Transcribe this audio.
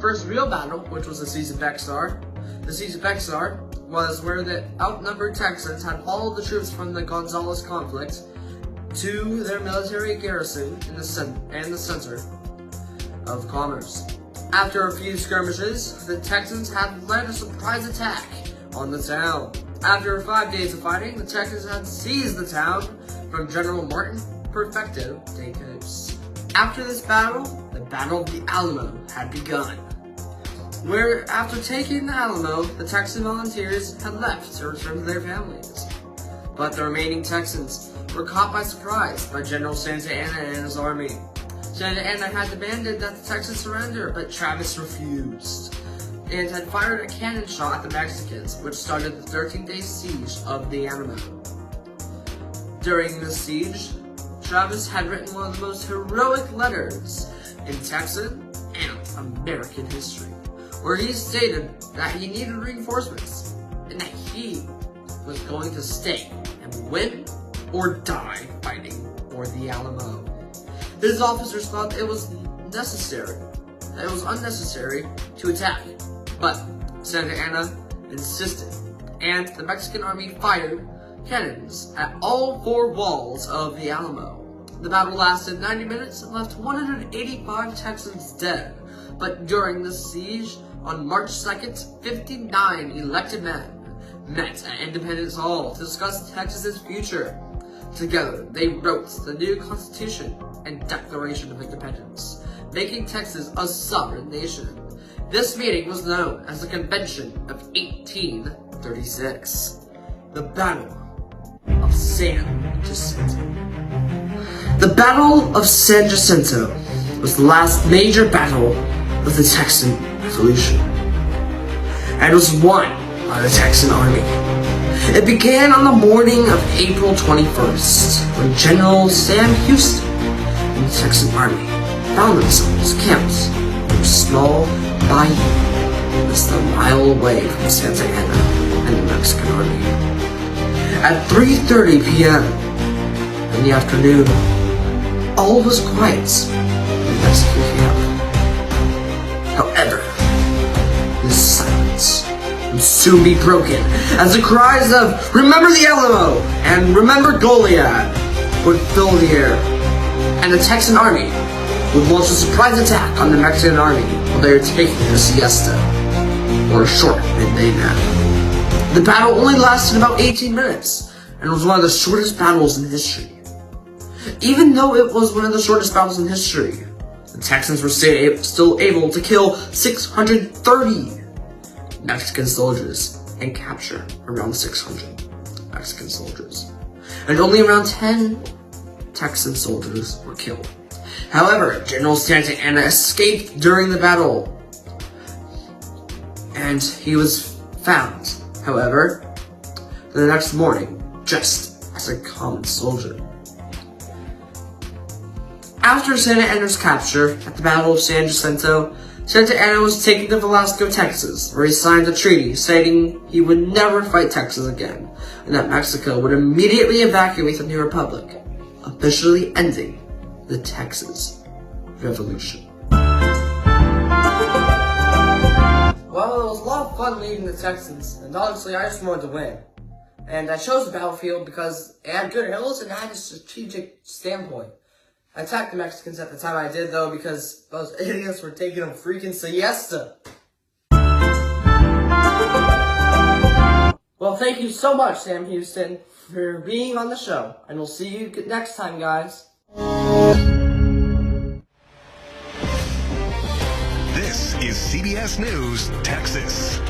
first real battle, which was the Siege of Bexar. The Siege of Bexar was where the outnumbered Texans had followed the troops from the Gonzales conflict to their military garrison in the center of commerce. After a few skirmishes, the Texans had led a surprise attack on the town. After 5 days of fighting, the Texans had seized the town from General Martin Perfecto de Cos. After this battle, the Battle of the Alamo had begun, where after taking the Alamo, the Texan volunteers had left to return to their families. But the remaining Texans were caught by surprise by General Santa Anna and his army. Santa Anna had demanded that the Texans surrender, but Travis refused, and had fired a cannon shot at the Mexicans, which started the 13-day siege of the Alamo. During the siege, Travis had written one of the most heroic letters in Texan and American history, where he stated that he needed reinforcements and that he was going to stay and win or die fighting for the Alamo. His officers thought it was unnecessary to attack, but Santa Anna insisted, and the Mexican army fired cannons at all 4 walls of the Alamo. The battle lasted 90 minutes and left 185 Texans dead, but during the siege on March 2nd, 59 elected men met at Independence Hall to discuss Texas's future. Together, they wrote the new Constitution and Declaration of Independence, making Texas a sovereign nation. This meeting was known as the Convention of 1836, the Battle of San Jacinto. The Battle of San Jacinto was the last major battle of the Texan Revolution, and was won by the Texan Army. It began on the morning of April 21st, when General Sam Houston and the Texan Army found themselves camped in a small bayou less than a mile away from Santa Anna and the Mexican Army. At 3:30 p.m. in the afternoon, all was quiet in the Mexican camp. However, this silence would soon be broken as the cries of "Remember the Alamo" and "Remember Goliad" would fill the air, and the Texan army would launch a surprise attack on the Mexican army while they were taking a siesta, or a short midday nap. The battle only lasted about 18 minutes, and was one of the shortest battles in history. Even though it was one of the shortest battles in history, the Texans were still able to kill 630 Mexican soldiers and capture around 600 Mexican soldiers. And only around 10 Texan soldiers were killed. However, General Santa Anna escaped during the battle, and he was found, however, the next morning, just as a common soldier. After Santa Anna's capture at the Battle of San Jacinto, Santa Anna was taken to Velasco, Texas, where he signed a treaty stating he would never fight Texas again, and that Mexico would immediately evacuate the new republic, officially ending the Texas Revolution. Well, it was a lot of fun leading the Texans, and honestly, I just wanted to win. And I chose the battlefield because it had good hills and it had a strategic standpoint. I attacked the Mexicans at the time I did, though, because those idiots were taking a freaking siesta. Well, thank you so much, Sam Houston, for being on the show, and we'll see you next time, guys. This is CBS News, Texas.